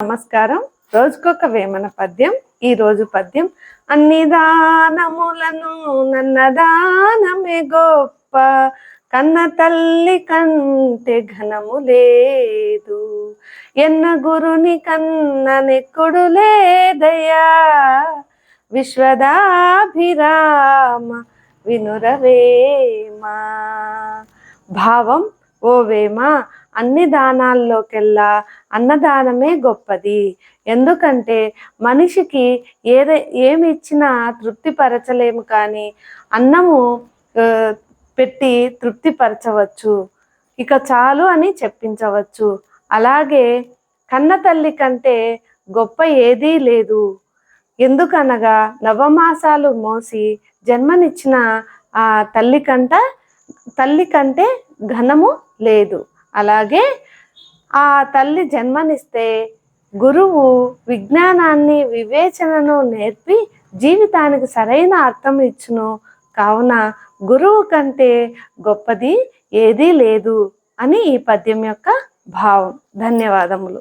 నమస్కారం. రోజుకొక వేమన పద్యం. ఈ రోజు పద్యం: అన్ని దానములను నన్నదానమే గొప్ప, కన్న తల్లి కంటే ఘనము లేదు, ఎన్న గురుని కన్న నెక్కుడు లేదయ్యా, విశ్వదాభిరామ వినురవేమ. భావం: ఓ వేమ, అన్ని దానాల్లోకెల్లా అన్నదానమే గొప్పది. ఎందుకంటే మనిషికి ఏమి ఇచ్చినా తృప్తిపరచలేము, కానీ అన్నము పెట్టి తృప్తిపరచవచ్చు, ఇక చాలు అని చెప్పించవచ్చు. అలాగే కన్న తల్లి కంటే గొప్ప ఏదీ లేదు. ఎందుకనగా నవమాసాలు మోసి జన్మనిచ్చిన ఆ తల్లి కంటే ఘనము లేదు. అలాగే ఆ తల్లి జన్మనిస్తే గురువు విజ్ఞానాన్ని వివేచనను నేర్పి జీవితానికి సరైన అర్థం ఇచ్చును. కావున గురువు కంటే గొప్పది ఏదీ లేదు అని ఈ పద్యం యొక్క భావం. ధన్యవాదములు.